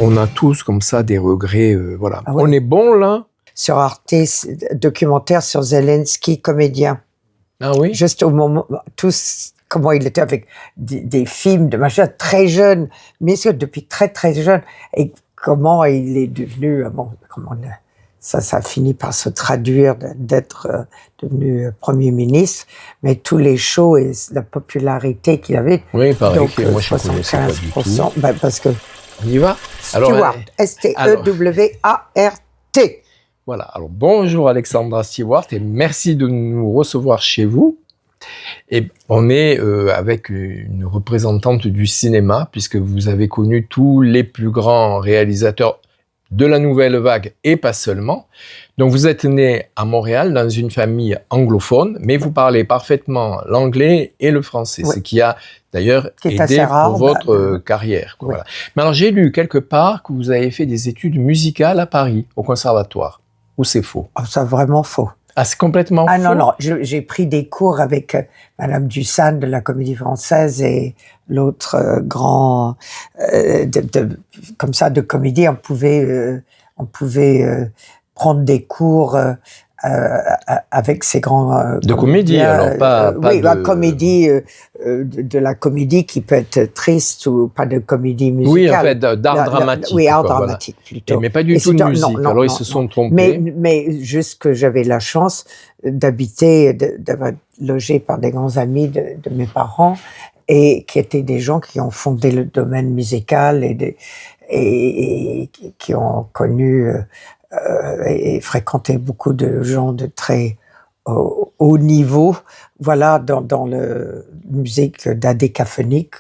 On a tous comme ça des regrets, voilà. Ah ouais. On est bon là. Sur Arte, documentaire sur Zelensky, comédien. Ah oui. Juste au moment, tous, comment il était avec des films, de machin, très jeune, mais depuis très très jeune, et comment il est devenu, ça a fini par se traduire d'être devenu Premier ministre, mais tous les shows et la popularité qu'il avait. Oui, pareil, donc, moi je ne connaissais pas du tout. Ben parce que on y va. Stewart, S-T-E-W-A-R-T. Voilà, alors bonjour Alexandra Stewart et merci de nous recevoir chez vous. Et on est avec une représentante du cinéma, puisque vous avez connu tous les plus grands réalisateurs de la nouvelle vague et pas seulement. Donc vous êtes né à Montréal dans une famille anglophone, mais vous parlez parfaitement l'anglais et le français, oui. Ce qui a d'ailleurs aidé pour votre carrière. Oui. Voilà. Mais alors j'ai lu quelque part que vous avez fait des études musicales à Paris, au conservatoire. Ou c'est faux? Oh, c'est vraiment faux. Ah, c'est complètement faux? Ah non, j'ai pris des cours avec Madame Dussan de la Comédie Française et l'autre grand, comme ça, de comédie. On pouvait prendre des cours avec ces grands... de comédie, alors pas oui, de... la comédie, de la comédie qui peut être triste ou pas de comédie musicale. Oui, en fait, d'art dramatique. Oui, art dramatique, plutôt. Mais pas du tout de musique, alors ils se sont trompés. Mais juste que j'avais la chance d'habiter, d'avoir logé par des grands amis de mes parents, et qui étaient des gens qui ont fondé le domaine musical et qui ont connu et fréquenté beaucoup de gens de très haut niveau, voilà, dans le musique d'adécaphonique,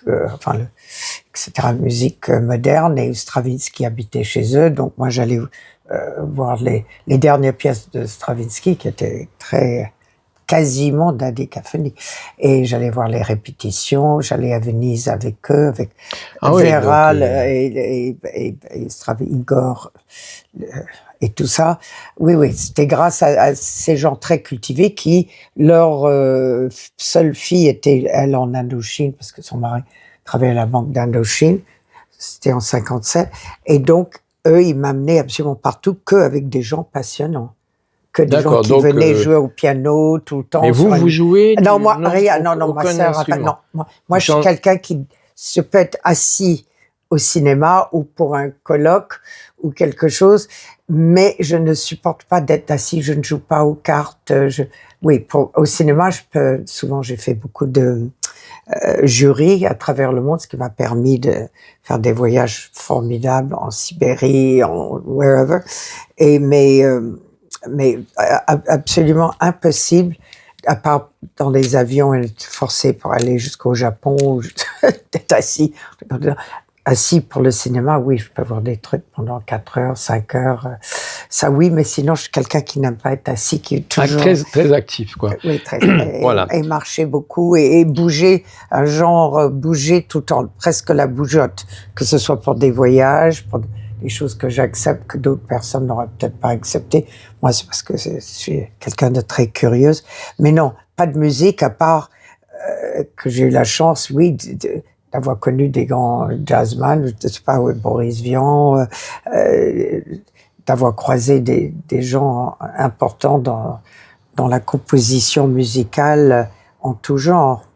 etc., musique moderne, et Stravinsky habitait chez eux, donc moi j'allais voir les dernières pièces de Stravinsky qui étaient quasiment d'adécaphonie, et j'allais voir les répétitions, j'allais à Venise avec eux, avec Véral et Igor et tout ça. Oui, c'était grâce à ces gens très cultivés qui, leur seule fille était, elle, en Indochine, parce que son mari travaillait à la Banque d'Indochine, c'était en 57, et donc, eux, ils m'amenaient absolument partout, qu'avec des gens passionnants. Que des gens qui venaient jouer au piano tout le temps. Mais vous jouez? Non, moi, rien. Non, ma sœur, non. Moi, je suis quelqu'un qui se peut être assis au cinéma ou pour un colloque ou quelque chose, mais je ne supporte pas d'être assis, je ne joue pas aux cartes. Au cinéma, souvent j'ai fait beaucoup de jury à travers le monde, ce qui m'a permis de faire des voyages formidables en Sibérie, en wherever. Mais absolument impossible, à part dans les avions, être forcé pour aller jusqu'au Japon, d'être assis pour le cinéma. Oui, je peux voir des trucs pendant 4 heures, 5 heures, ça oui, mais sinon je suis quelqu'un qui n'aime pas être assis, qui est toujours... Très actif, quoi. Oui, très, voilà. Et marcher beaucoup, et bouger, bouger tout le temps, presque la bougeotte, que ce soit pour des voyages, pour des choses que j'accepte, que d'autres personnes n'auraient peut-être pas accepté. Moi, c'est parce que je suis quelqu'un de très curieuse. Mais non, pas de musique, à part que j'ai eu la chance, oui, d'avoir connu des grands jazzman, je ne sais pas, Boris Vian, d'avoir croisé des gens importants dans la composition musicale en tout genre.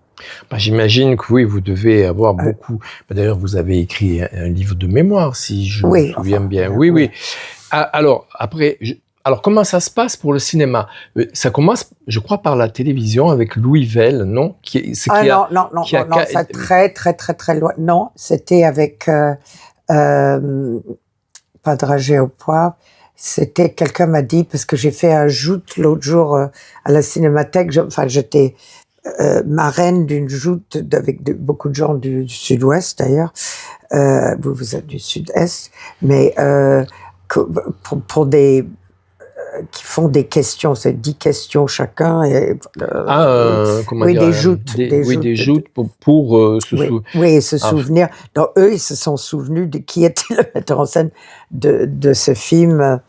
J'imagine que oui, vous devez avoir beaucoup... D'ailleurs, vous avez écrit un livre de mémoire, si je me souviens bien. Oui. Alors, après... Alors, comment ça se passe pour le cinéma? Ça commence, je crois, par la télévision avec Louis Vell, non? Non, ça très loin. Non, c'était avec pas de Dragé au poivre. C'était, quelqu'un m'a dit, parce que j'ai fait un joute l'autre jour à la Cinémathèque, j'étais marraine d'une joute avec beaucoup de gens du sud-ouest d'ailleurs, vous êtes du sud-est, mais pour des... qui font des questions, c'est 10 questions chacun. Et, comment dire, des joutes. Des joutes pour se souvenir. Donc, eux, ils se sont souvenus de qui était le metteur en scène de ce film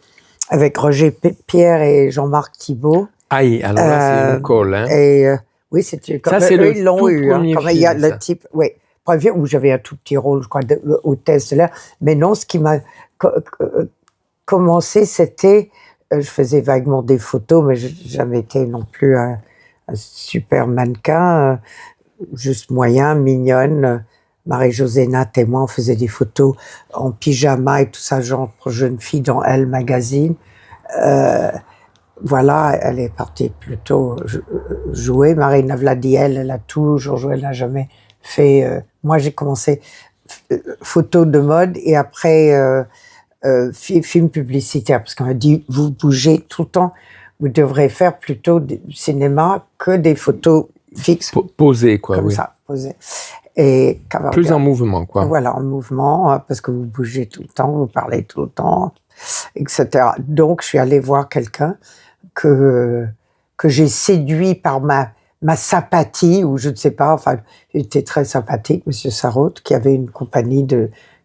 avec Roger Pierre et Jean-Marc Thibault. Aïe, alors là, c'est une colle. Hein. Et, oui, c'est une colle. Ça, c'est ils l'ont eu. Premier film, il y a le type, oui. où j'avais un tout petit rôle, je crois, d'hôtesse de l'air. Mais non, ce qui m'a commencé, c'était, je faisais vaguement des photos, mais j'ai jamais été non plus un super mannequin, juste moyen, mignonne. Marie-Josée Nat et moi, on faisait des photos en pyjama et tout ça, genre pour jeune fille dans Elle Magazine. Voilà, elle est partie plutôt jouer. Marina Vladiel, elle a toujours joué, elle n'a jamais fait... moi, j'ai commencé photo de mode et après film publicitaire, parce qu'on m'a dit, vous bougez tout le temps, vous devrez faire plutôt du cinéma que des photos fixes. Posées, quoi, comme oui. ça, posées. Et plus en mouvement, quoi. Voilà, en mouvement, parce que vous bougez tout le temps, vous parlez tout le temps, etc. Donc, je suis allée voir quelqu'un que j'ai séduit par ma sympathie, ou je ne sais pas, enfin, il était très sympathique, Monsieur Sarraute, qui avait une compagnie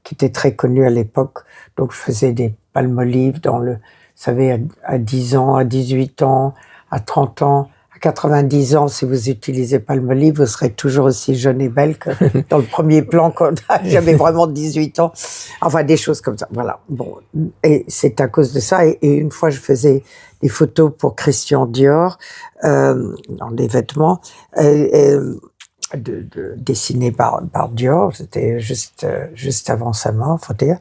qui était très connue à l'époque. Donc, je faisais des palmolives vous savez, à 10 ans, à 18 ans, à 30 ans, à 90 ans, si vous utilisez palmolive, vous serez toujours aussi jeune et belle que dans le premier plan quand j'avais vraiment 18 ans. Enfin, des choses comme ça, voilà. Bon, et c'est à cause de ça. Et une fois, je faisais des photos pour Christian Dior, dans des vêtements, dessinés par Dior. C'était juste avant sa mort, faut dire.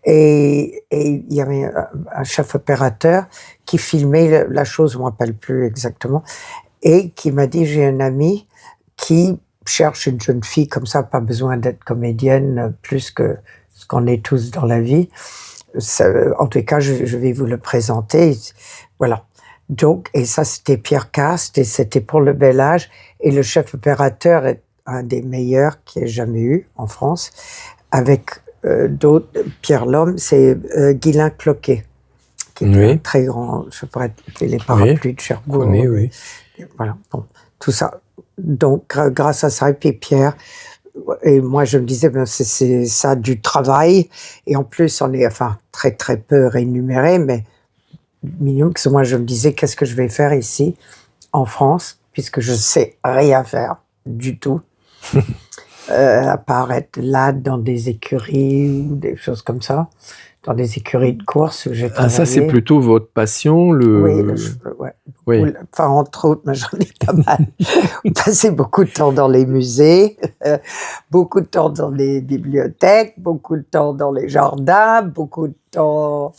Et il y avait un chef opérateur qui filmait la chose, je ne me rappelle plus exactement, et qui m'a dit, j'ai un ami qui cherche une jeune fille comme ça, pas besoin d'être comédienne, plus que ce qu'on est tous dans la vie. En tout cas, je vais vous le présenter. Voilà. Donc, et ça, c'était Pierre Cast, et c'était pour le bel âge. Et le chef opérateur est un des meilleurs qu'il y ait jamais eu en France, avec d'autres. Pierre Lhomme, c'est Guylain Cloquet, qui est un très grand, je pourrais appeler les parapluies de Cherbourg. Oui. Voilà, bon, tout ça. Donc, grâce à ça, et puis Pierre, et moi, je me disais, ben, c'est ça du travail, et en plus, on est, enfin, très, très peu rémunéré, mais minimum, que moi, je me disais, qu'est-ce que je vais faire ici, en France, puisque je sais rien faire du tout, à part être là dans des écuries ou des choses comme ça, dans des écuries de course où j'ai travaillé. Ça, c'est plutôt votre passion, Oui, ouais. Oui. Enfin, entre autres, mais j'en ai pas mal. Passé beaucoup de temps dans les musées, beaucoup de temps dans les bibliothèques, beaucoup de temps dans les jardins, beaucoup de temps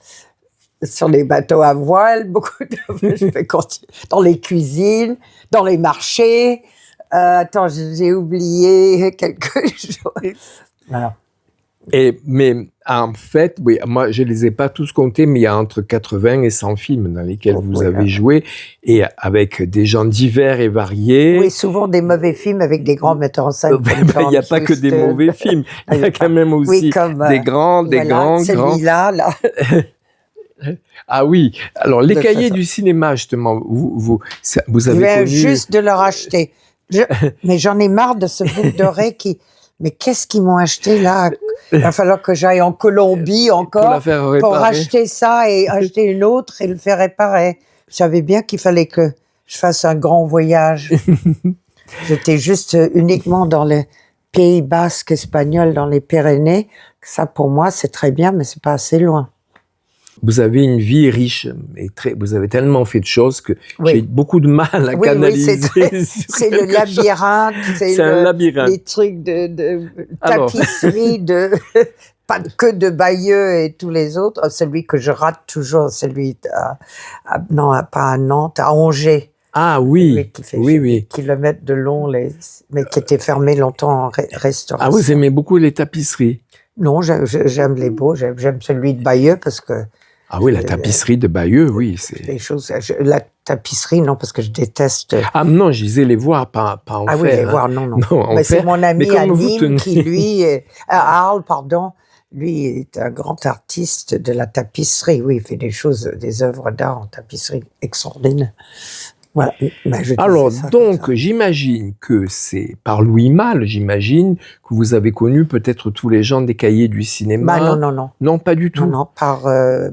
sur les bateaux à voile, beaucoup de temps, je vais continuer, dans les cuisines, dans les marchés. Attends, j'ai oublié quelque chose. Voilà. Mais en fait, oui, moi je les ai pas tous comptés, mais il y a entre 80 et 100 films dans lesquels vous avez joué, et avec des gens divers et variés. Oui, souvent des mauvais films avec des grands metteurs en scène. Il n'y a pas que des mauvais films, il y a quand même aussi des grands. Celui-là, là. Ah oui, alors les cahiers du cinéma, justement, vous avez connu... juste de leur acheter. Mais j'en ai marre de ce boucle d'oreille Mais qu'est-ce qu'ils m'ont acheté là? Il va falloir que j'aille en Colombie encore pour acheter ça et acheter une autre et le faire réparer. Je savais bien qu'il fallait que je fasse un grand voyage. J'étais juste uniquement dans les Pays Basques espagnols, dans les Pyrénées. Ça, pour moi, c'est très bien, mais c'est pas assez loin. Vous avez une vie riche, vous avez tellement fait de choses que j'ai beaucoup de mal à canaliser. C'est le labyrinthe, c'est un labyrinthe. Les trucs de tapisserie, pas que de Bayeux et tous les autres. Celui que je rate toujours, celui non, pas à Nantes, à Angers. Ah oui, oui. Kilomètres de long, mais qui était fermé longtemps en restauration. Ah, vous aimez beaucoup les tapisseries? Non, j'aime les beaux, j'aime celui de Bayeux parce que... Ah oui, la tapisserie de Bayeux, oui. Les choses, la tapisserie, non, parce que je déteste... Ah non, je disais les voir, pas en faire. Ah oui, les voir, non. Mais c'est mon ami à Nîmes qui, lui, à Arles, pardon, lui est un grand artiste de la tapisserie. Oui, il fait des œuvres d'art en tapisserie extraordinaires. Voilà. Ben, je Alors, disais ça donc, comme ça. j'imagine que c'est par Louis Malle, j'imagine, que vous avez connu peut-être tous les gens des cahiers du Ben, cinéma. non, non, non. Non, pas du tout. Non, non, par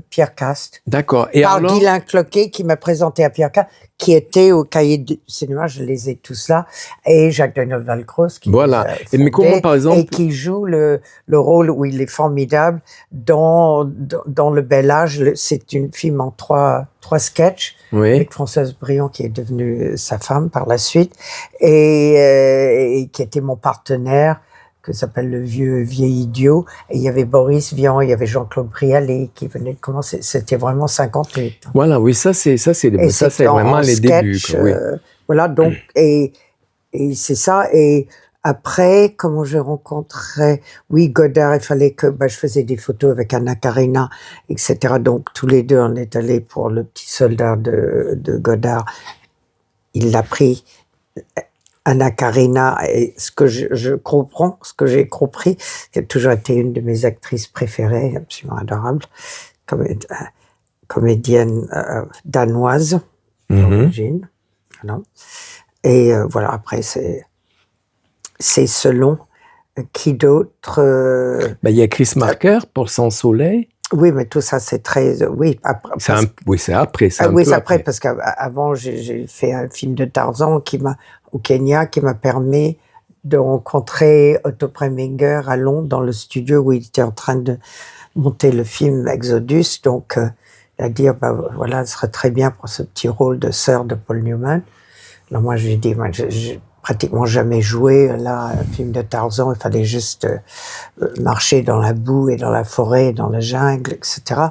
Pierre Cast. D'accord. Et Par alors? Guylain Cloquet qui m'a présenté à Pierre Cast, qui était au cahier du cinéma, je les ai tous là, et Jacques de Noval-Cross qui Voilà. les a Et mais comment, fondés, par exemple, et qui joue le rôle où il est formidable dans Le Bel Âge. C'est un film en trois sketchs, oui, avec Françoise Brion qui est devenue sa femme par la suite, et qui était mon partenaire, que s'appelle Le vieil idiot. Et il y avait Boris Vian, il y avait Jean-Claude Brialet qui venait de commencer. C'était vraiment 58. voilà, oui, ça c'est vraiment les débuts, quoi, oui. Voilà, donc, et c'est ça. Et après, comment j'ai rencontré, oui, Godard, il fallait que, je faisais des photos avec Anna Karina, etc. Donc, tous les deux, on est allés pour Le Petit Soldat de Godard. Il l'a pris. Anna Karina, et ce que je comprends, ce que j'ai compris, qui a toujours été une de mes actrices préférées, absolument adorable, comédienne danoise d'origine. Voilà. Et voilà, après, c'est selon qui d'autre. Il y a Chris Marker pour Sans Soleil. Oui, mais tout ça, c'est très. Oui, après. C'est après. Oui, c'est après, parce qu'avant, j'ai fait un film de Tarzan au Kenya qui m'a permis de rencontrer Otto Preminger à Londres, dans le studio où il était en train de monter le film Exodus. Donc, il a dit, voilà, ce serait très bien pour ce petit rôle de sœur de Paul Newman. Alors moi, je lui ai dit, j'ai pratiquement jamais joué. Là, un film de Tarzan, il fallait juste marcher dans la boue et dans la forêt, dans la jungle, etc.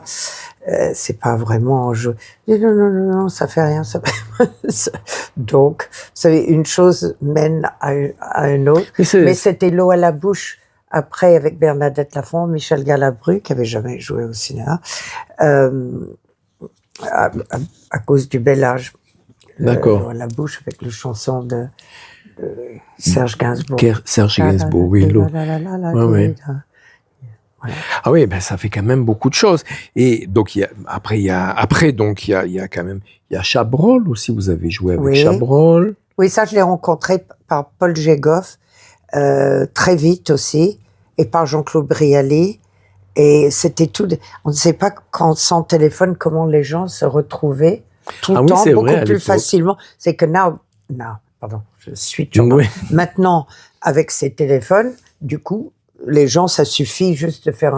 C'est pas vraiment jouer. Non, ça fait rien. Ça fait... Donc, vous savez, une chose mène à une autre. Mais c'était l'eau à la bouche. Après, avec Bernadette Lafont, Michel Galabru, qui avait jamais joué au cinéma, à cause du Bel Âge. D'accord. À la bouche, avec les chansons de Serge Gainsbourg. Serge Gainsbourg, oui, l'eau. Ouais. Voilà. Ah oui, ça fait quand même beaucoup de choses. Et donc, il y a quand même, il y a Chabrol aussi, vous avez joué avec Chabrol. Oui, ça, je l'ai rencontré par Paul Jégoff, très vite aussi, et par Jean-Claude Brialet. Et c'était tout. On ne sait pas, quand sans téléphone, comment les gens se retrouvaient tout le temps, beaucoup plus facilement. C'est que pardon, je suis toujours maintenant, avec ces téléphones, du coup, les gens, ça suffit juste de faire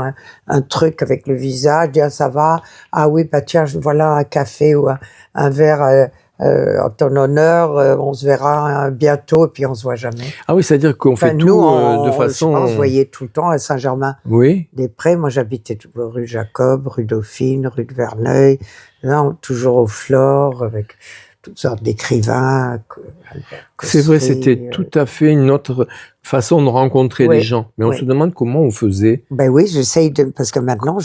un truc avec le visage, dire ça va, ah oui, tiens, voilà un café ou un verre en ton honneur, on se verra bientôt, et puis on se voit jamais. Ah oui, c'est-à-dire qu'on fait tout de façon... On se voyait tout le temps à Saint-Germain-des-Prés. Moi, j'habitais rue Jacob, rue Dauphine, rue de Verneuil, là, toujours au Flore, avec toutes sortes d'écrivains. C'est vrai, c'était tout à fait une autre façon de rencontrer les gens. Mais on se demande comment on faisait. Ben oui, j'essaye parce que maintenant,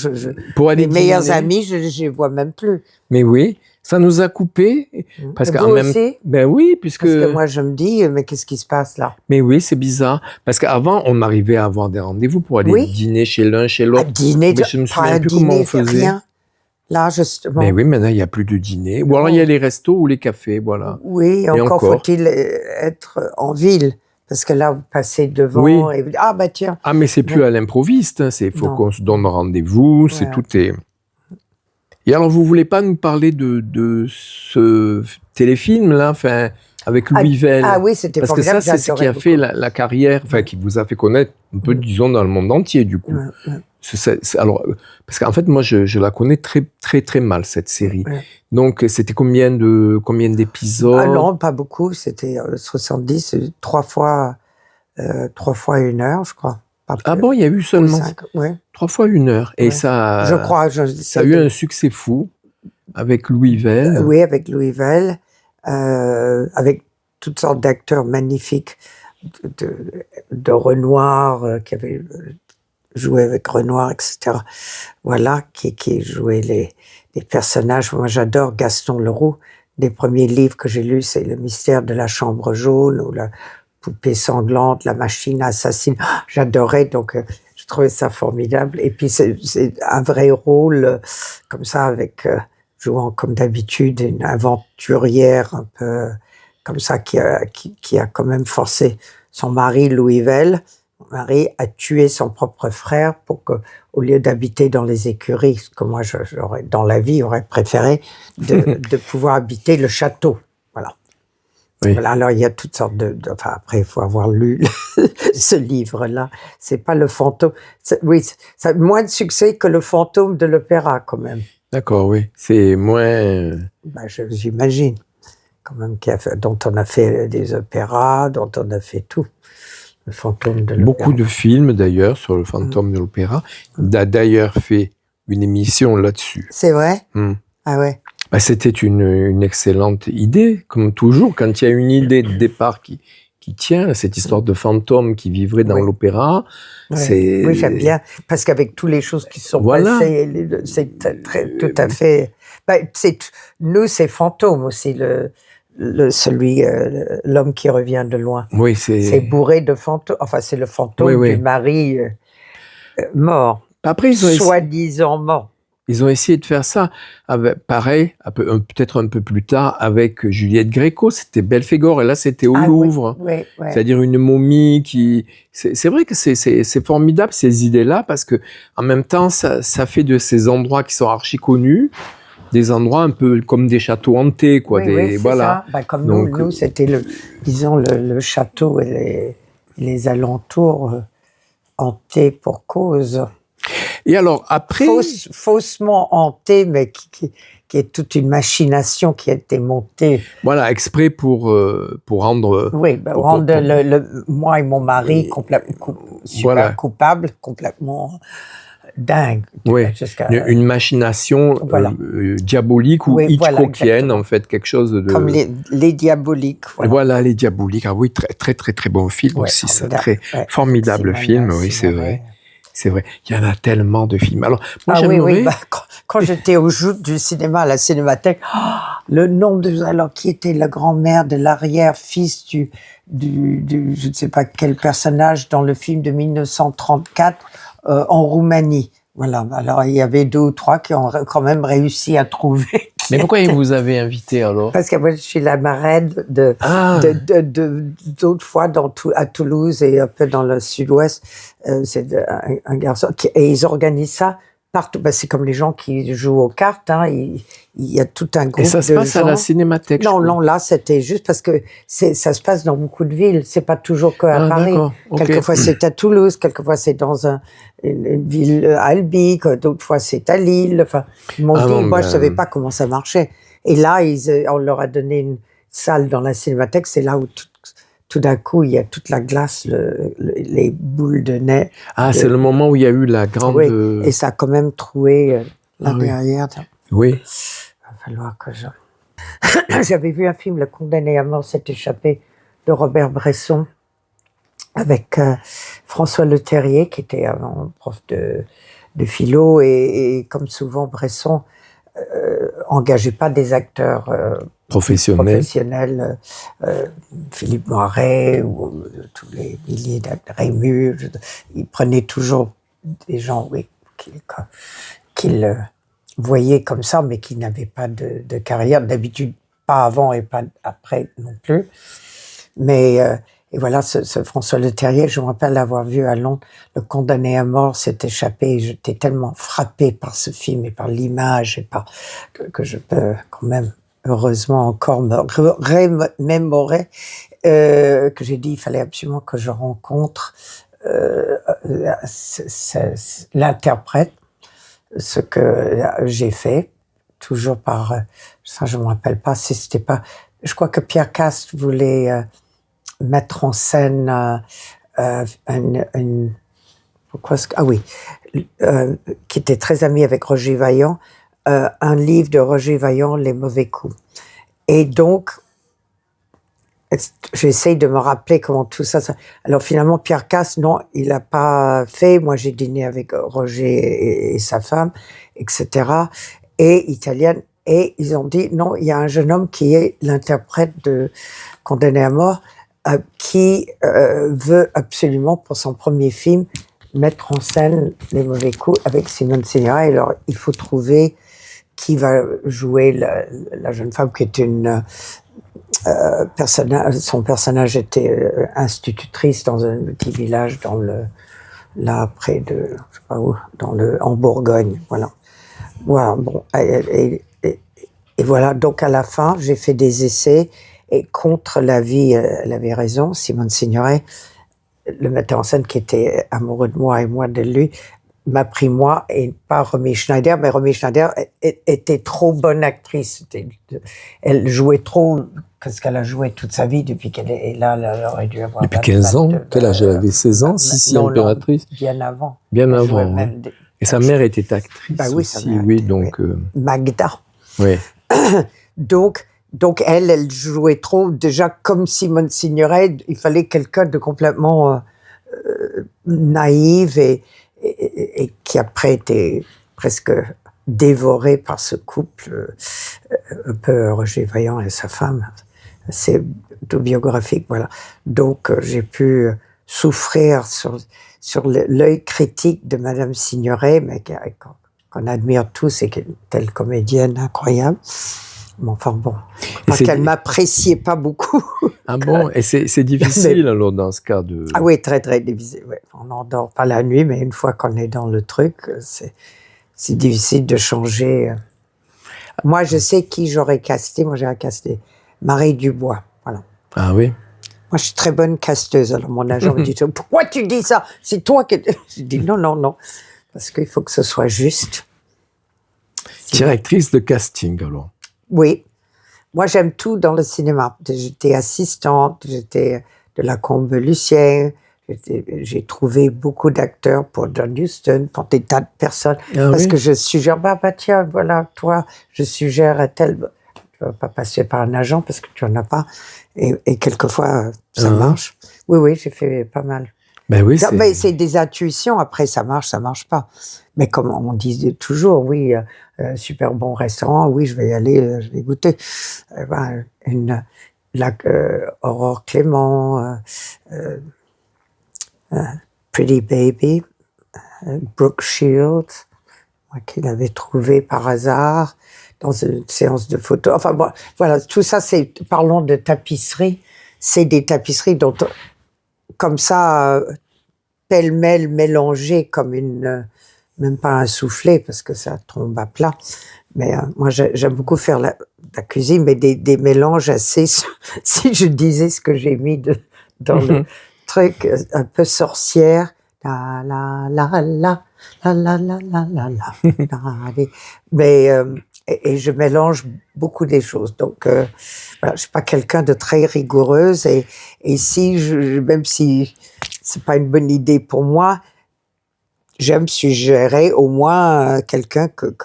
pour aller mes meilleurs amis, je les vois même plus. Mais oui, ça nous a coupés. Parce vous aussi? Ben oui, puisque... Parce que moi, je me dis, mais qu'est-ce qui se passe là? Mais oui, c'est bizarre. Parce qu'avant, on arrivait à avoir des rendez-vous pour aller dîner chez l'un, chez l'autre. Dîner, mais je me souviens plus comment on faisait. Rien. Là, justement. Mais oui, maintenant, il n'y a plus de dîner. Ou alors, il y a les restos ou les cafés, voilà. Oui, encore faut-il être en ville. Parce que là, vous passez devant et vous dites, tiens. Ah, mais c'est plus à l'improviste. Il faut qu'on se donne rendez-vous. C'est tout est... Et alors, vous voulez pas nous parler de ce téléfilm-là, enfin, avec Louis Vell? Ah oui, c'était formidable. Parce que ça, c'est ce qui a fait la carrière, enfin, qui vous a fait connaître un peu, disons, dans le monde entier, du coup. Alors, parce qu'en fait, moi, je la connais très, très, très mal, cette série. Donc, c'était combien d'épisodes? Ah non, pas beaucoup. C'était 70, 3 fois 1 heure, je crois. Ah bon, il y a eu seulement 3 fois 1 heure. Et ça, je crois, ça a eu un succès fou avec Louis Vell. Oui, avec Louis Vell, avec toutes sortes d'acteurs magnifiques, de Renoir, qui avaient joué avec Renoir, etc. Voilà, qui jouaient les personnages. Moi, j'adore Gaston Leroux. Les premiers livres que j'ai lus, c'est Le mystère de la chambre jaune, ou La poupée sanglante, La machine assassine. J'adorais, donc je trouvais ça formidable. Et puis c'est un vrai rôle comme ça, avec jouant comme d'habitude une aventurière un peu comme ça qui a quand même forcé son mari Louis Vell, mon mari, à tuer son propre frère pour que, au lieu d'habiter dans les écuries, ce que moi j'aurais dans la vie aurais préféré, de pouvoir habiter le château. Voilà. Oui. Voilà, alors il y a toutes sortes enfin après il faut avoir lu ce livre-là. C'est pas le fantôme. Oui, ça a moins de succès que le fantôme de l'opéra quand même. D'accord, oui. C'est moins. Ben, j'imagine quand même dont on a fait des opéras, dont on a fait tout. Le fantôme de l'opéra. Beaucoup de films d'ailleurs sur le fantôme de l'opéra. Il a d'ailleurs fait une émission là-dessus. C'est vrai? Ah ouais. Bah, c'était une excellente idée, comme toujours. Quand il y a une idée de départ qui tient, cette histoire de fantôme qui vivrait dans l'opéra, c'est... Oui, j'aime bien, parce qu'avec toutes les choses qui se sont passées, c'est tout à fait... Ben, nous, c'est fantôme aussi, l'homme qui revient de loin. Oui, c'est bourré de fantômes. Enfin, c'est le fantôme du mari mort. Après, soi-disant mort. Ils ont essayé de faire ça, pareil, peut-être un peu plus tard, avec Juliette Gréco, c'était Belphégor, et là c'était au Louvre. Oui. C'est-à-dire une momie qui... C'est vrai que c'est formidable ces idées-là, parce que en même temps, ça fait de ces endroits qui sont archi connus, des endroits un peu comme des châteaux hantés, quoi. Oui, voilà. Ça. Ben, comme nous, c'était le château et les alentours hantés pour cause. Et alors, après... Faussement hanté, mais qui est toute une machination qui a été montée. Voilà, exprès pour rendre... Oui, rendre moi et mon mari super coupables, complètement dingues. Oui, une machination diabolique ou hitchcockienne, en fait, quelque chose de... Comme les diaboliques. Voilà, les diaboliques. Ah oui, très, très, très, très bon film aussi, ça. Très formidable film, oui, c'est vrai. C'est vrai, il y en a tellement de films. Alors, moi, quand j'étais au Joutes du cinéma, à la Cinémathèque, le nom alors qui était la grand-mère de l'arrière-fils du je ne sais pas quel personnage dans le film de 1934 en Roumanie. Voilà, alors il y avait 2 ou 3 qui ont quand même réussi à trouver. Mais pourquoi ils vous avez invité alors? Parce que moi je suis la marraine d'autres fois à Toulouse et un peu dans le sud-ouest. C'est un garçon et ils organisent ça partout. Ben, c'est comme les gens qui jouent aux cartes. Hein, il y a tout un groupe de gens. Et ça se passe à la Cinémathèque? Non, là c'était juste parce que ça se passe dans beaucoup de villes. C'est pas toujours qu'à Paris. Quelquefois c'est à Toulouse, quelquefois c'est dans une ville à Albi, d'autres fois c'est à Lille. Enfin, ils m'ont dit, moi je savais pas comment ça marchait. Et là, on leur a donné une salle dans la Cinémathèque. C'est là où tout d'un coup, il y a toute la glace, les boules de neige. Ah, c'est le moment où il y a eu la grande... Oui, et ça a quand même troué là derrière. Oui. Il va falloir que J'avais vu un film, Le Condamné à mort s'est échappé, de Robert Bresson, avec François Leterrier, qui était avant prof de philo, et comme souvent, Bresson engageait pas des acteurs professionnels, Philippe Noiret ou tous les milliers Rému. Il prenait toujours des gens qu'il voyait comme ça, mais qui n'avaient pas de carrière, d'habitude pas avant et pas après non plus. Mais et voilà, ce François Leterrier, je me rappelle l'avoir vu à Londres, Le Condamné à mort s'est échappé. J'étais tellement frappée par ce film et par l'image et que je peux quand même heureusement encore me remémorer que j'ai dit il fallait absolument que je rencontre l'interprète, ce que j'ai fait, toujours par ça je me rappelle pas si c'était pas, je crois que Pierre Cast voulait mettre en scène qui était très ami avec Roger Vaillant, un livre de Roger Vaillant, Les mauvais coups. Et donc, j'essaye de me rappeler comment tout ça... Alors finalement, Pierre Casse, non, il n'a pas fait. Moi, j'ai dîné avec Roger et sa femme, etc. Et italienne. Et ils ont dit, non, il y a un jeune homme qui est l'interprète de Condamné à mort, qui veut absolument, pour son premier film, mettre en scène Les mauvais coups avec Simone Signoret. Alors, il faut trouver qui va jouer la jeune femme qui est une personnage. Son personnage était institutrice dans un petit village là près de, je sais pas où, en Bourgogne, voilà. Voilà, bon, et voilà. Donc à la fin, j'ai fait des essais et contre l'avis, elle avait raison, Simone Signoret, le metteur en scène qui était amoureux de moi et moi de lui, m'a pris moi et pas Romy Schneider, mais Romy Schneider était trop bonne actrice. Elle jouait trop, parce qu'elle a joué toute sa vie depuis qu'elle est là, elle aurait dû avoir... Depuis 15 ans, quel âge elle avait? 16 ans, Sissi impératrice? Bien avant. Bien avant, hein. Et sa mère était actrice bah oui, aussi, oui, donc... Magda. Oui. Donc elle jouait trop, déjà comme Simone Signoret, il fallait quelqu'un de complètement naïve et qui après était presque dévoré par ce couple, un peu Roger Vaillant et sa femme. C'est autobiographique, voilà. Donc j'ai pu souffrir sur l'œil critique de Madame Signoret, mais qu'on admire tous et qui est une telle comédienne incroyable. Mais enfin bon, qu'elle m'appréciait pas beaucoup. Ah bon? Et c'est difficile alors dans ce cas de... Ah oui, très très difficile. Ouais. On n'endort pas la nuit, mais une fois qu'on est dans le truc, c'est difficile de changer. Moi, je sais qui j'aurais casté. Moi, j'aurais casté Marie Dubois. Voilà. Ah oui? Moi, je suis très bonne casteuse. Alors mon agent me dit, pourquoi tu dis ça? C'est toi qui... Je dis non. Parce qu'il faut que ce soit juste. Directrice de casting, alors. Oui. Moi, j'aime tout dans le cinéma. J'étais assistante, j'étais de la Combe-Lucien, j'ai trouvé beaucoup d'acteurs pour John Huston, pour des tas de personnes. Ah, parce que je suggère, bah tiens, voilà, toi, je suggère à tel... Tu ne vas pas passer par un agent parce que tu n'en as pas. Et quelquefois, ça marche. Oui, j'ai fait pas mal. Ben oui, c'est des intuitions, après ça marche pas. Mais comme on disait toujours, oui, super bon restaurant, oui, je vais y aller, je vais goûter. Aurore Clément, Pretty Baby, Brooke Shields, moi qui l'avais trouvé par hasard dans une séance de photos. Enfin bon, voilà, tout ça, parlons de tapisserie, c'est des tapisseries dont comme ça, pêle-mêle, mélangé comme même pas un soufflé parce que ça tombe à plat. Mais moi, j'aime beaucoup faire la cuisine, mais des mélanges assez. Si je disais ce que j'ai mis dans le truc, un peu sorcière. La la la la la la la la la la. Mais et je mélange beaucoup des choses. Donc voilà, je suis pas quelqu'un de très rigoureuse et même si c'est pas une bonne idée pour moi, j'aime suggérer au moins quelqu'un que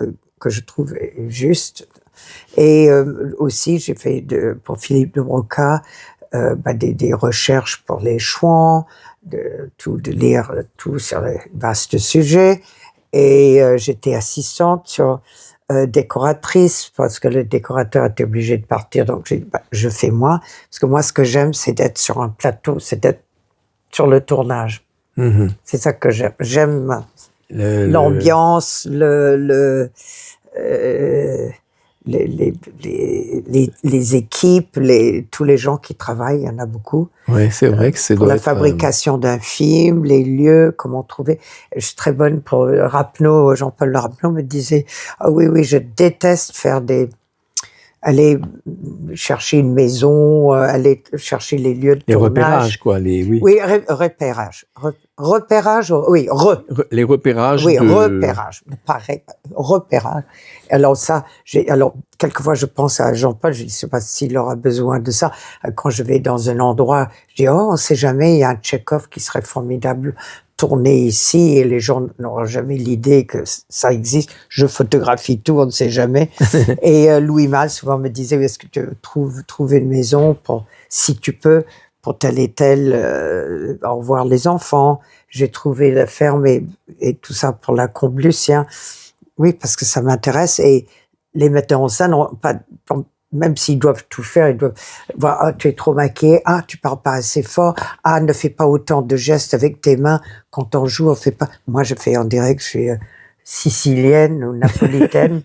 je trouve juste. Et aussi, j'ai fait pour Philippe de Broca des recherches pour les chouans, de lire tout sur les vastes sujets. Et j'étais assistante sur décoratrice parce que le décorateur était obligé de partir. Donc je fais moi. Parce que moi, ce que j'aime, c'est d'être sur un plateau, c'est d'être sur le tournage. Mm-hmm. C'est ça que j'aime. J'aime l'ambiance, les équipes, tous les gens qui travaillent, il y en a beaucoup. Oui, c'est vrai que c'est pour la fabrication d'un film, les lieux, comment trouver. Je suis très bonne pour Rapneau. Jean-Paul Rapneau me disait ah oui, je déteste faire aller chercher une maison, aller chercher les lieux de les tournage. Repérages, quoi. Oui, repérage. Repérage, oui, les repérages. Oui, repérage. Pareil, repérage. Alors quelquefois, je pense à Jean-Paul, je ne sais pas s'il aura besoin de ça. Quand je vais dans un endroit, je dis, on ne sait jamais, il y a un Tchekhov qui serait formidable tourner ici et les gens n'auront jamais l'idée que ça existe. Je photographie tout, on ne sait jamais. Et Louis Malle souvent me disait, est-ce que tu trouves une maison si tu peux, pour tel et tel, au revoir les enfants. J'ai trouvé la ferme et tout ça pour la Combe-Lucien. Oui, parce que ça m'intéresse et les metteurs en scène n'ont pas, même s'ils doivent tout faire, ils doivent voir, ah, tu es trop maquillé, ah, tu parles pas assez fort, ah, ne fais pas autant de gestes avec tes mains, quand on joue, on fait pas, moi je fais en direct, sicilienne ou napolitaine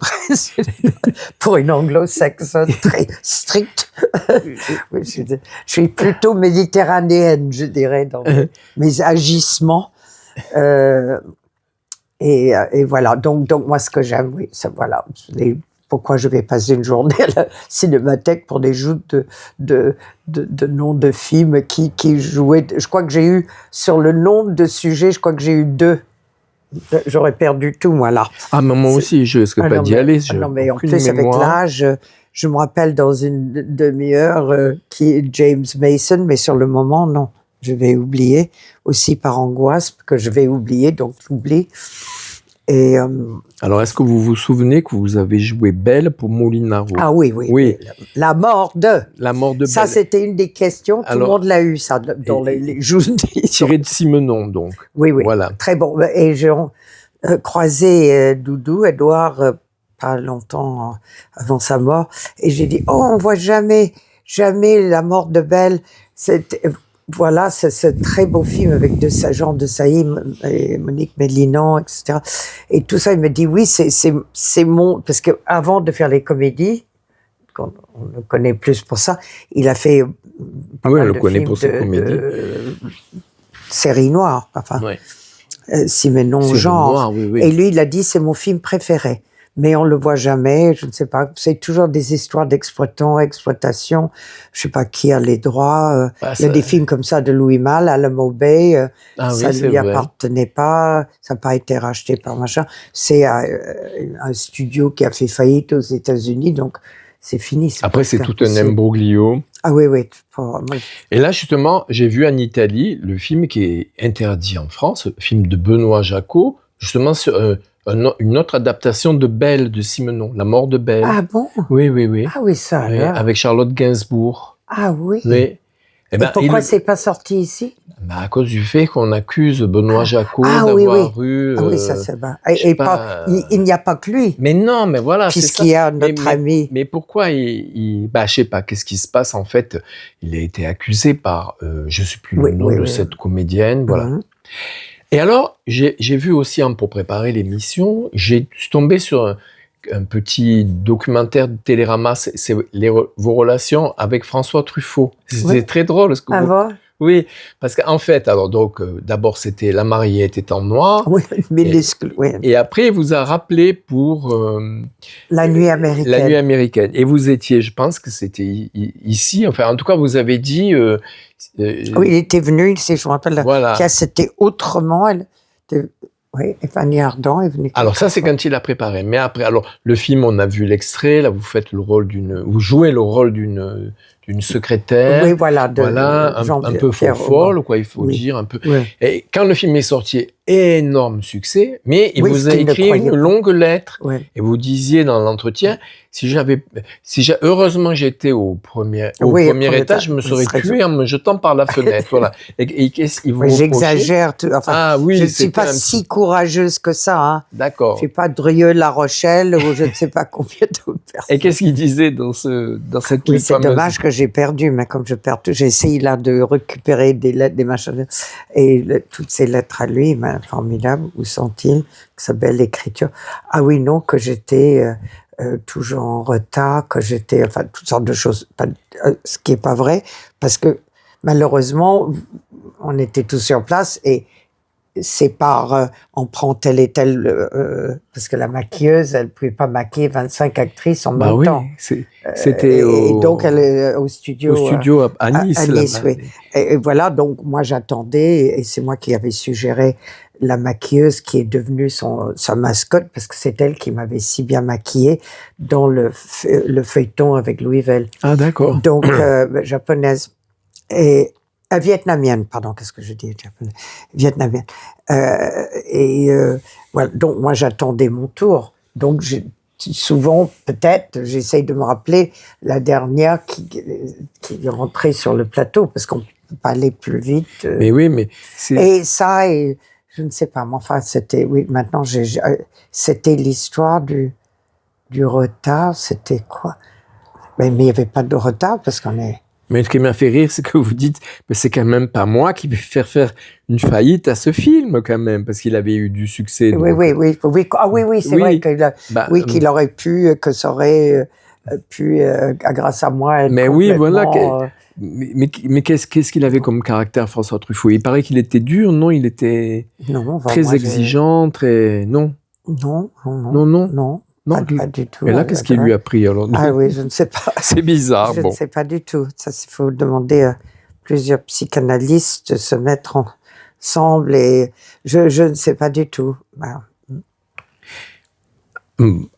pour une anglo-saxonne très stricte. Oui, je suis plutôt méditerranéenne, je dirais, dans mes agissements. Et voilà. Donc moi, ce que j'aime, oui, ça, voilà. Pourquoi je vais passer une journée à la Cinémathèque pour des joutes de noms de films qui jouaient. Je crois que j'ai eu, sur le nombre de sujets, je crois que j'ai eu 2. J'aurais perdu tout, moi, là. Ah, mais moi aussi, je risque pas d'y aller. Non, mais en plus, avec l'âge, je me rappelle dans une demi-heure qui est James Mason, mais sur le moment, non. Je vais oublier, aussi par angoisse, que je vais oublier, donc j'oublie. Et, alors, est-ce que vous vous souvenez que vous avez joué Belle pour Molinaro? Ah oui. La mort de. La mort de Belle. Ça, c'était une des questions. Tout le monde l'a eu, ça, dans les jours. Tiré de Simenon, donc. Oui. Voilà. Très bon. Et j'ai croisé Doudou, Édouard, pas longtemps avant sa mort. Et j'ai dit, on voit jamais La mort de Belle. Voilà, c'est ce très beau film avec Jean de Sailly et Monique Mélinon, etc. Et tout ça, il me dit, oui, c'est mon... Parce qu'avant de faire les comédies, on le connaît plus pour ça, il a fait pas mal de films pour ses comédies. Série noire, enfin, Simenon, genre. Oui. Et lui, il a dit, c'est mon film préféré. Mais on le voit jamais, je ne sais pas. C'est toujours des histoires d'exploitation. Je sais pas qui a les droits. Il y a des films comme ça de Louis Malle, Alamo Bay. Ça lui appartenait pas. Ça n'a pas été racheté par machin. C'est un studio qui a fait faillite aux États-Unis, donc c'est fini. Après, c'est tout un imbroglio. Ah oui. Et là, justement, j'ai vu en Italie le film qui est interdit en France, le film de Benoît Jacot, justement sur une autre adaptation de Belle, de Simenon, La mort de Belle. Ah bon? Oui. Ah oui, ça. Oui, avec Charlotte Gainsbourg. Ah oui. Oui. Et pourquoi c'est pas sorti ici? À cause du fait qu'on accuse Benoît Jacot d'avoir eu... Ah oui, ça c'est bien. Il n'y a pas que lui. Mais non, mais voilà, c'est ça. Puisqu'il y a notre ami. Mais pourquoi je sais pas, qu'est-ce qui se passe en fait? Il a été accusé par, je sais plus le nom de cette comédienne, voilà. Et alors, j'ai vu aussi, pour préparer l'émission, je suis tombé sur un petit documentaire de Télérama, c'est vos relations avec François Truffaut. C'était très drôle. Oui, parce qu'en fait, alors donc, d'abord c'était La mariée était en noir. Oui, minuscule, oui. Et après, il vous a rappelé pour La nuit américaine. La nuit américaine. Et vous étiez, je pense que c'était ici. Enfin, en tout cas, vous avez dit. Oui, il était venu. Je me rappelle. Voilà. C'était autrement. Oui, et Fanny Ardant est venue. Alors ça, c'est quand il a préparé. Mais après, alors le film, on a vu l'extrait. Là, vous jouez le rôle d'une secrétaire. Oui, voilà. Un peu folle, quoi, il faut dire un peu. Oui. Et quand le film est sorti, énorme succès, mais il vous a écrit une longue lettre. Oui. Et vous disiez dans l'entretien, heureusement j'étais au premier étage, je me serais tué en me jetant par la fenêtre. Voilà. Et qu'est-ce qu'il vous j'exagère. Enfin, je ne suis pas si courageuse que ça. Hein. D'accord. Je ne suis pas Drieux-La Rochelle ou je ne sais pas combien d'autres personnes. Et qu'est-ce qu'il disait dans cette lettre? C'est dommage que j'ai perdu, mais comme je perds tout, j'ai essayé là de récupérer des lettres, des machins, et toutes ces lettres à lui, formidable. Où sont-ils? Sa belle écriture. Ah oui, non, que j'étais toujours en retard, que j'étais, enfin, toutes sortes de choses. Ce qui est pas vrai, parce que malheureusement, on était tous sur place et c'est par on prend telle et telle parce que la maquilleuse elle pouvait pas maquiller 25 actrices en même temps. C'était et donc elle est au studio à Nice. À Nice, oui. Et voilà, donc moi j'attendais et c'est moi qui avais suggéré la maquilleuse qui est devenue sa mascotte parce que c'est elle qui m'avait si bien maquillée dans le feuilleton avec Louis Vell. Ah d'accord. Donc japonaise et vietnamienne, pardon, qu'est-ce que je dis? Vietnamienne. Voilà, donc moi j'attendais mon tour. Donc souvent, peut-être, j'essaye de me rappeler la dernière qui est rentrée sur le plateau, parce qu'on ne peut pas aller plus vite. Mais oui, mais c'est... Et ça, je ne sais pas, mais enfin, c'était... Oui, maintenant, c'était l'histoire du retard, c'était quoi? Mais il n'y avait pas de retard, parce qu'on est... Mais ce qui m'a fait rire, c'est que vous dites, mais c'est quand même pas moi qui vais faire une faillite à ce film, quand même, parce qu'il avait eu du succès. Oui, Donc. oui. Ah oui, c'est vrai qu'il aurait pu, que ça aurait pu, grâce à moi, être mais oui, voilà. complètement... Mais qu'est-ce qu'il avait comme caractère, François Truffaut? Il paraît qu'il était dur, non? Il était Non, très exigeant, très... Non. Non, pas du tout. Mais là, qu'est-ce qu'il lui a pris alors? Ah oui, je ne sais pas. C'est bizarre, Je ne sais pas du tout. Ça, il faut demander à plusieurs psychanalystes de se mettre ensemble et je ne sais pas du tout. Voilà.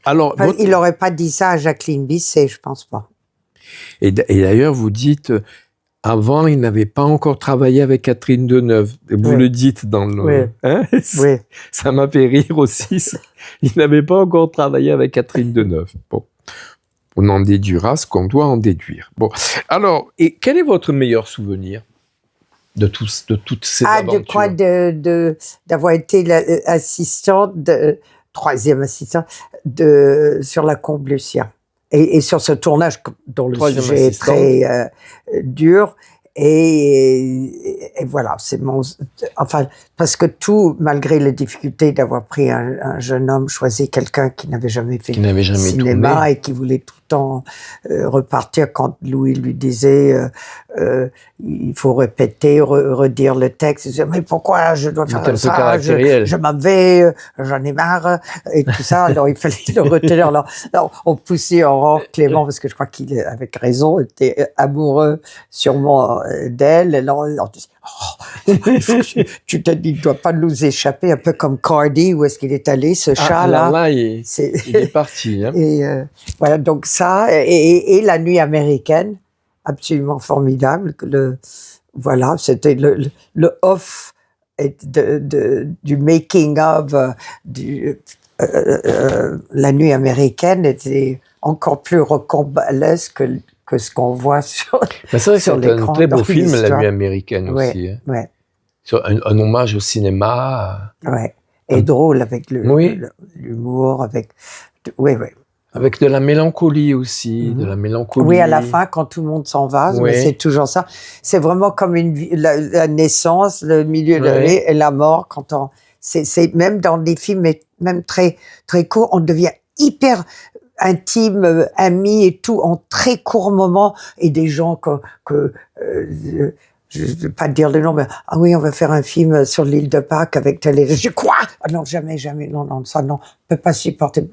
Alors, il n'aurait pas dit ça à Jacqueline Bisset, je pense pas. Et d'ailleurs, vous dites, avant, il n'avait pas encore travaillé avec Catherine Deneuve. Vous le dites dans le... Oui. Hein? Oui. Ça m'a fait rire aussi. Il n'avait pas encore travaillé avec Catherine Deneuve. Bon, on en déduira ce qu'on doit en déduire. Bon, alors, et quel est votre meilleur souvenir de toutes ces aventures? De quoi? D'avoir été l'assistante, troisième assistante, sur La Combe Lucien. Et sur ce tournage dont le sujet est très dur. Et voilà, c'est enfin, parce que malgré les difficultés d'avoir pris un jeune homme, choisi quelqu'un qui n'avait jamais fait de cinéma tourné. Et qui voulait tout le temps repartir quand Louis lui disait il faut répéter, redire le texte. Il disait, mais pourquoi je dois faire ça? Je m'en vais, j'en ai marre, et tout ça. Alors il fallait le retenir. Alors, on poussait Aurore Clément, parce que je crois qu'il, avec raison, était amoureux sûrement d'elle. Alors, tu te dis, il ne doit pas nous échapper, un peu comme Cardi, où est-ce qu'il est allé, ce chat-là. Il est parti. Hein. Et voilà, donc ça, et La Nuit américaine, absolument formidable. Voilà, c'était le off du making of La Nuit américaine était encore plus rocambolesque que ce qu'on voit sur c'est vrai que c'est un très beau film, La Nuit américaine aussi. Hein. Ouais. Sur un hommage au cinéma. Ouais. Et drôle avec l'humour, avec... Oui. Avec de la mélancolie aussi, de la mélancolie. Oui, à la fin, quand tout le monde s'en va, mais c'est toujours ça. C'est vraiment comme la naissance, le milieu de la vie et la mort. C'est même dans des films, même très, très courts, on devient hyper intime, amis et tout, en très courts moments. Et des gens je ne vais pas te dire le nom, mais ah oui, on va faire un film sur l'île de Pâques avec tel et je quoi? Ah non, jamais, non, ça non, on peut pas supporter.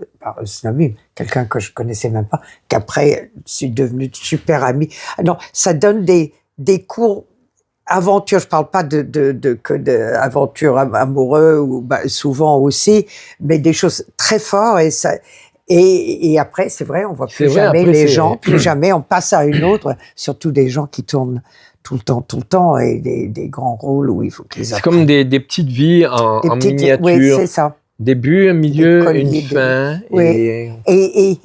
Quelqu'un que je connaissais même pas, qu'après je suis devenu super ami. Ah non, ça donne des cours aventure. Je parle pas que d'aventure amoureux ou souvent aussi, mais des choses très fortes et ça. Et après, c'est vrai, on voit plus jamais les gens, plus jamais on passe à une autre, surtout des gens qui tournent tout le temps, et des grands rôles où il faut qu'ils apprennent. C'est comme des petites vies en miniature. Oui, c'est ça. Début, un milieu, une fin. Oui. Et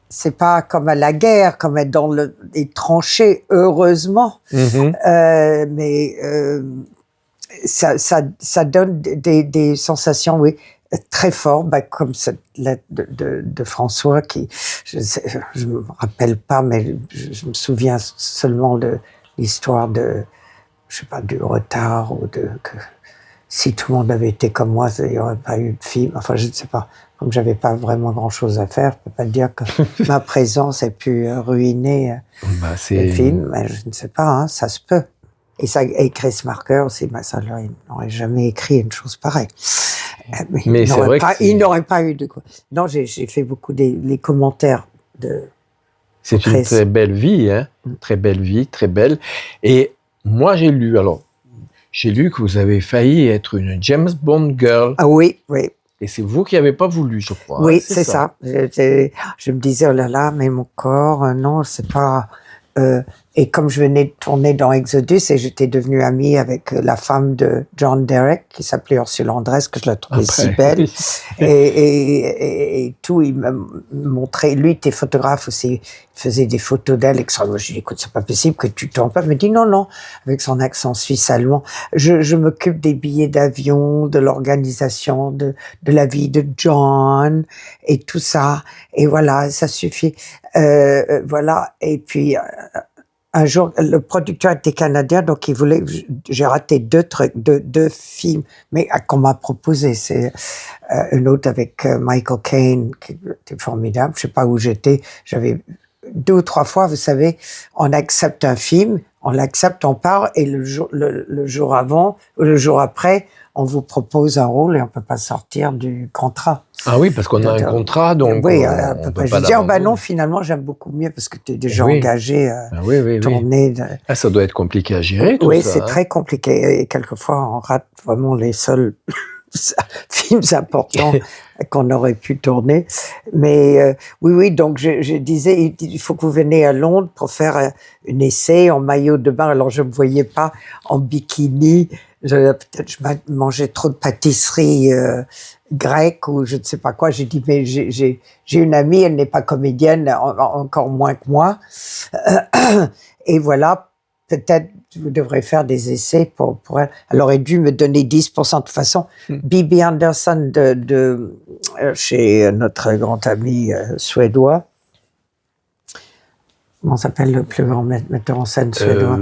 c'est pas comme à la guerre, comme être dans les tranchées, heureusement. Mais ça donne des sensations, très fortes, comme cette lettre de François qui, je me rappelle pas, mais je me souviens seulement de l'histoire je sais pas, du retard ou que si tout le monde avait été comme moi, il n'y aurait pas eu de film. Enfin, je ne sais pas. Comme j'avais pas vraiment grand-chose à faire, je peux pas dire que ma présence ait pu ruiner le film. Mais je ne sais pas, ça se peut. Et Chris Marker aussi, ça, il n'aurait jamais écrit une chose pareille. Mais c'est vrai il n'aurait pas eu de quoi. Non, j'ai fait beaucoup les commentaires de. C'est une très belle vie, hein. Très belle vie, très belle. Et moi, j'ai lu que vous avez failli être une James Bond girl. Ah oui. Et c'est vous qui n'avez pas voulu, je crois. Oui, c'est ça. Je me disais, oh là là, mais mon corps, non, c'est pas... et comme je venais de tourner dans Exodus, et j'étais devenue amie avec la femme de John Derek, qui s'appelait Ursula Andress, que je la trouvais si belle. Et tout, il m'a montré, lui était photographe aussi, il faisait des photos d'elle, et je lui ai dit, écoute, c'est pas possible que tu tournes pas. Il me dit, non, avec son accent suisse-allemand, je m'occupe des billets d'avion, de l'organisation, de la vie de John, et tout ça. Et voilà, ça suffit. Voilà, et puis... un jour, le producteur était canadien, donc il voulait. J'ai raté deux trucs, deux films, mais qu'on m'a proposé. C'est un autre avec Michael Caine, qui était formidable. Je sais pas où j'étais. J'avais 2 ou 3 fois, vous savez, on accepte un film, on l'accepte, on part, et le jour avant ou le jour après, on vous propose un rôle et on peut pas sortir du contrat. Ah oui, parce qu'on a un contrat, donc oui, on peut je pas dis, oh ben l'abandonner. non, finalement, j'aime beaucoup mieux parce que tu es déjà Oui. engagé à Oui. tourner. Ah, ça doit être compliqué à gérer, tout Oui, ça. c'est hein. très compliqué. Et quelquefois, on rate vraiment les seuls films importants qu'on aurait pu tourner. Mais oui, donc je disais, il faut que vous veniez à Londres pour faire un essai en maillot de bain. Alors, je ne me voyais pas en bikini. Peut-être je mangeais trop de pâtisserie grecque ou je ne sais pas quoi. J'ai dit, mais j'ai une amie, elle n'est pas comédienne, encore moins que moi. Et voilà, peut-être vous devrez faire des essais pour elle. Elle aurait dû me donner 10%. De toute façon, Bibi Andersson chez notre grand ami suédois. Comment s'appelle le plus grand metteur en scène suédois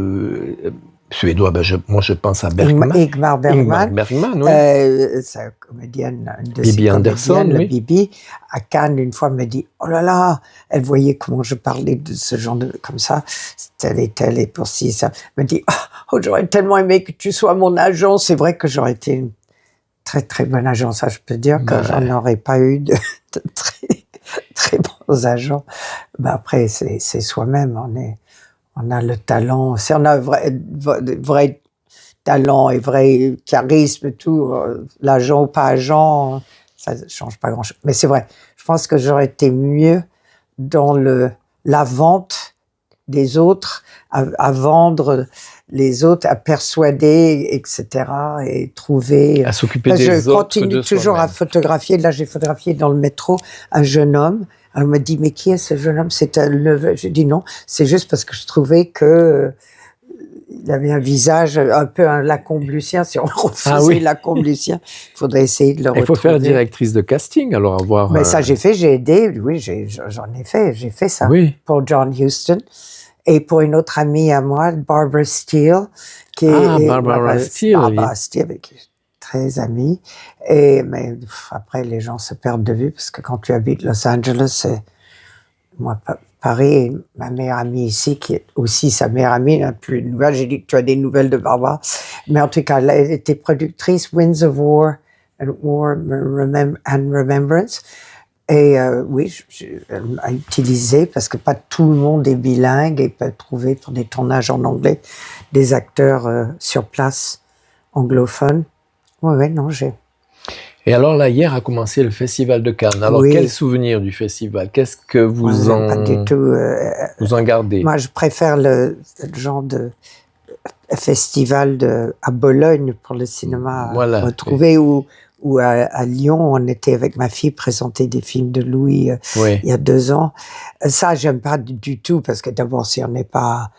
Suédois, moi je pense à Bergman. Ingmar Bergman. Bergman, oui. Sa comédienne, une de Bibi ses Andersson, comédiennes, oui. Bibi, à Cannes, une fois, me dit, oh là là, elle voyait comment je parlais de ce genre de, comme ça, tel et tel, et pour ci, ça. Elle me dit, oh, j'aurais tellement aimé que tu sois mon agent. C'est vrai que j'aurais été une très, très bonne agent. Ça, je peux dire que j'en aurais pas eu de très, très bons agents. Mais après, c'est soi-même, on a le talent, si on a vrai talent et vrai charisme et tout, l'agent ou pas agent, ça ne change pas grand-chose. Mais c'est vrai, je pense que j'aurais été mieux dans la vente des autres, à vendre les autres, à persuader, etc. et trouver... À s'occuper des autres. Je continue toujours à photographier. Là, j'ai photographié dans le métro un jeune homme. Elle me dit, mais qui est ce jeune homme? C'est un neveu. Je dis non, c'est juste parce que je trouvais que il avait un visage un peu un Lacombe Lucien. Si on refaisait Lacombe Lucien, il faudrait essayer de le retrouver. Il faut faire directrice de casting, alors avoir... Mais ça, j'ai aidé. Oui, j'en ai fait. J'ai fait ça pour John Huston. Et pour une autre amie à moi, Barbara Steele. Barbara Steele, avec très amie. Mais après, les gens se perdent de vue parce que quand tu habites Los Angeles, moi, Paris, ma meilleure amie ici, qui est aussi sa meilleure amie, n'a plus de nouvelles. J'ai dit que tu as des nouvelles de Barbara. Mais en tout cas, elle était productrice Winds of War and Remembrance. Et oui, elle m'a utilisé parce que pas tout le monde est bilingue et peut trouver pour des tournages en anglais des acteurs sur place anglophones. Oui, non, j'ai... Et alors là, hier a commencé le Festival de Cannes. Alors, quel souvenir du festival? Qu'est-ce que vous pas du tout, vous en gardez? Moi, je préfère le genre de festival à Bologne pour le cinéma retrouvé ou à Lyon, on était avec ma fille présenter des films de Louis il y a 2 ans. Ça, j'aime pas du tout parce que d'abord, si on n'est pas...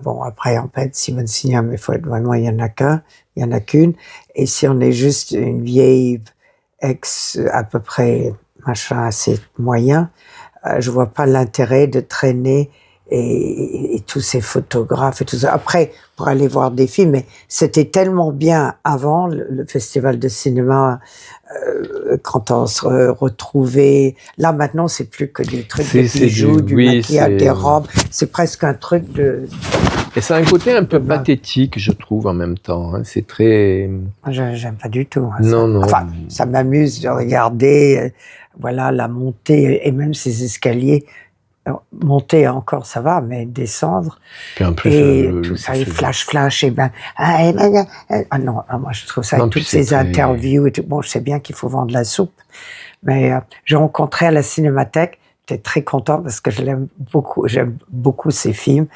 Bon, après, on peut être Simone Signon, mais il faut être vraiment, il y en a qu'une. Et si on est juste une vieille à peu près, machin assez moyen, je vois pas l'intérêt de traîner et tous ces photographes et tout ça. Après, pour aller voir des films, mais c'était tellement bien avant le festival de cinéma, quand on se retrouvait. Là, maintenant, c'est plus que des trucs de bijoux, du maquillage, des robes. C'est presque un truc de... Et ça a un côté un peu pathétique, je trouve, en même temps. Hein. C'est très... J'aime pas du tout. Hein, non. Enfin, ça m'amuse de regarder, voilà, la montée et même ces escaliers. Monter encore, ça va, mais descendre. Puis en plus, et tout ça, et flash, et ben... non, moi je trouve ça, avec toutes ces interviews et tout. Bon, je sais bien qu'il faut vendre la soupe, mais j'ai rencontré à la Cinémathèque, j'étais très content parce que j'aime beaucoup ses films.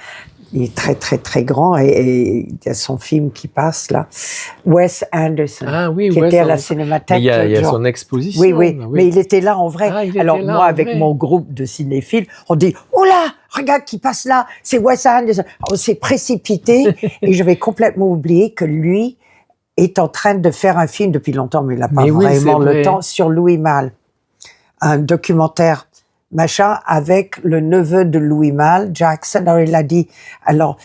Il est très, très, très grand et il y a son film qui passe là. Wes Anderson, qui était à la Cinémathèque. Il y a son exposition. Oui, mais il était là en vrai. Alors moi, avec mon groupe de cinéphiles, on dit « Oh là, regarde qui passe là, c'est Wes Anderson ». On s'est précipité et j'avais complètement oublié que lui est en train de faire un film depuis longtemps, mais il n'a pas vraiment le temps, sur Louis Malle. Un documentaire. machin, avec le neveu de Louis Malle, Jackson. Alors il a dit, alors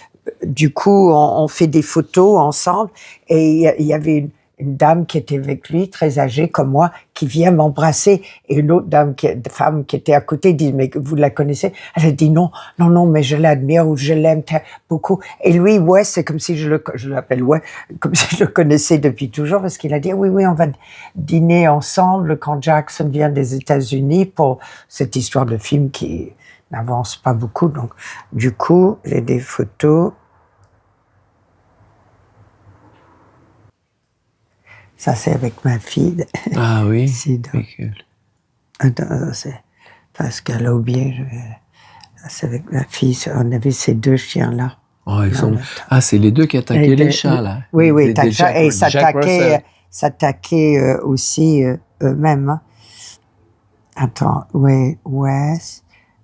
du coup on fait des photos ensemble, et il y avait une dame qui était avec lui, très âgée comme moi, qui vient m'embrasser, et une autre femme qui était à côté dit, mais vous la connaissez? Elle a dit non, mais je l'admire, ou je l'aime beaucoup. Et lui, ouais, c'est comme si je l'appelle ouais, comme si je le connaissais depuis toujours, parce qu'il a dit oui, on va dîner ensemble quand Jackson vient des États-Unis pour cette histoire de film qui n'avance pas beaucoup. Donc, du coup, j'ai des photos. Ça, c'est avec ma fille. Ah oui. C'est Pascal Aubier. C'est avec ma fille. On avait ces deux chiens-là. Oh, c'est les deux qui attaquaient les chats, là. Oui, et s'attaquaient aussi eux-mêmes. Hein. Attends, ouais.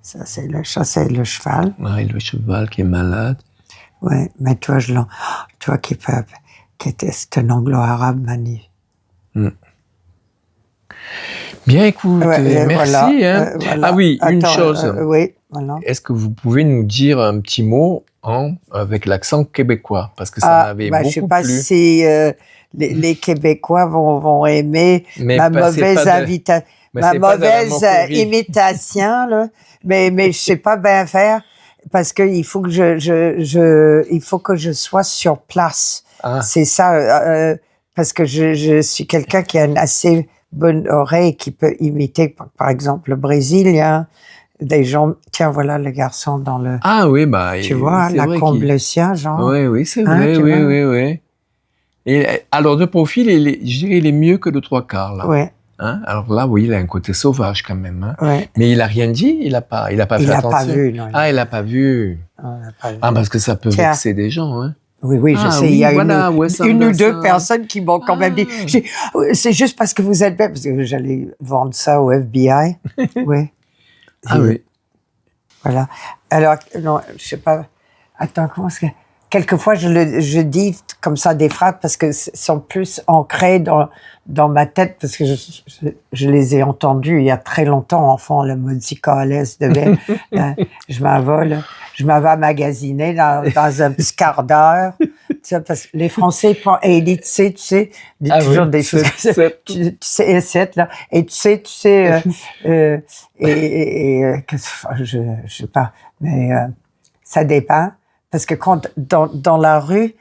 Ça, c'est le chat, c'est le cheval. Oui, le cheval qui est malade. Oui, mais toi, qui était, c'est un anglo-arabe magnifique. Bien, écoute, merci. Voilà, voilà. Ah oui, une chose. Oui, voilà. Est-ce que vous pouvez nous dire un petit mot avec l'accent québécois? Parce que ça m'avait beaucoup plu. Je ne sais pas si les Québécois vont aimer ma mauvaise imitation, là. Mais je ne sais pas bien faire, parce qu'il faut que il faut que je sois sur place. Ah. C'est ça, parce que je suis quelqu'un qui a une assez bonne oreille, qui peut imiter, par exemple, le brésilien, des gens. Tiens, voilà le garçon dans le. Ah oui, tu vois, la comble le sien, genre. Oui, c'est vrai, oui. Et alors, de profil, je dirais, il est mieux que le trois quarts, là. Oui. Hein? Alors là, oui, il a un côté sauvage quand même. Hein? Ouais. Mais il a rien dit, il a pas fait attention. Pas vu, non. Il a pas vu. Parce que ça peut vexer des gens, hein. Oui, je sais. Il y a une ou deux personnes qui m'ont quand même dit. C'est juste parce que vous êtes belle, parce que j'allais vendre ça au FBI. Oui. Oui. Voilà. Alors, non, je sais pas. Attends, comment est-ce que. Quelquefois, je dis comme ça des phrases parce que sont plus ancrées dans ma tête, parce que je les ai entendues il y a très longtemps, enfant, la musica à l'aise de je m'en vais magasiner dans un petit quart d'heure. Parce que les Français prennent, et tu sais, disent toujours des choses comme ça. Tu sais, là. Et tu sais, je sais pas, mais ça dépend. Parce que quand, dans la rue,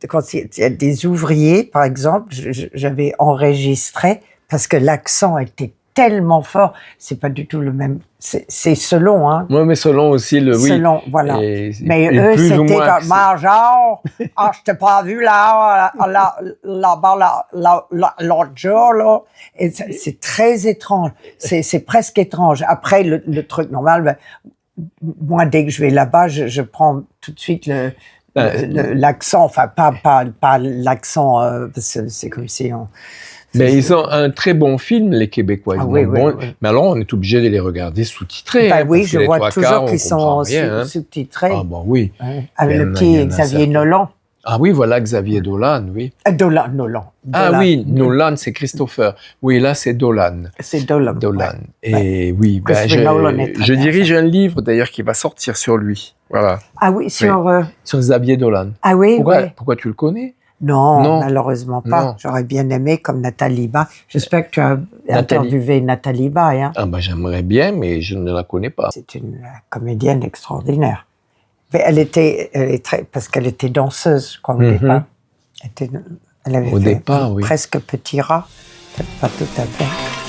quand il y a des ouvriers, par exemple, j'avais enregistré, parce que l'accent était tellement fort, c'est pas du tout le même, c'est selon, hein. Oui, mais selon aussi Selon, voilà. Mais eux, c'était comme, Major, je t'ai pas vu là-bas, l'autre jour, là. Et c'est très étrange. C'est presque étrange. Après, le truc normal, moi, dès que je vais là-bas, je prends tout de suite l'accent, enfin, pas l'accent, parce que c'est comme si on... Mais ils ont un très bon film, les Québécois. Oui. Mais alors, on est obligé de les regarder sous-titrés. Oui, je vois toujours qu'ils sont sous-titrés. Ah bon, oui. Avec le petit Xavier Nolan. Ah oui, voilà, Xavier Dolan, oui. Nolan. Ah oui, Nolan, c'est Christopher. Oui, là, c'est Dolan. C'est Dolan. Et oui, je dirige un livre, d'ailleurs, qui va sortir sur lui. Voilà. Ah oui, sur Xavier Dolan. Ah oui, Pourquoi tu le connais? Non, malheureusement pas. Non. J'aurais bien aimé, comme Nathalie Baye. J'espère que tu as interviewé Nathalie Baye. Hein. J'aimerais bien, mais je ne la connais pas. C'est une comédienne extraordinaire. Mais elle est parce qu'elle était danseuse, je crois, au départ. Elle avait presque Petit Rat, peut-être pas tout à fait.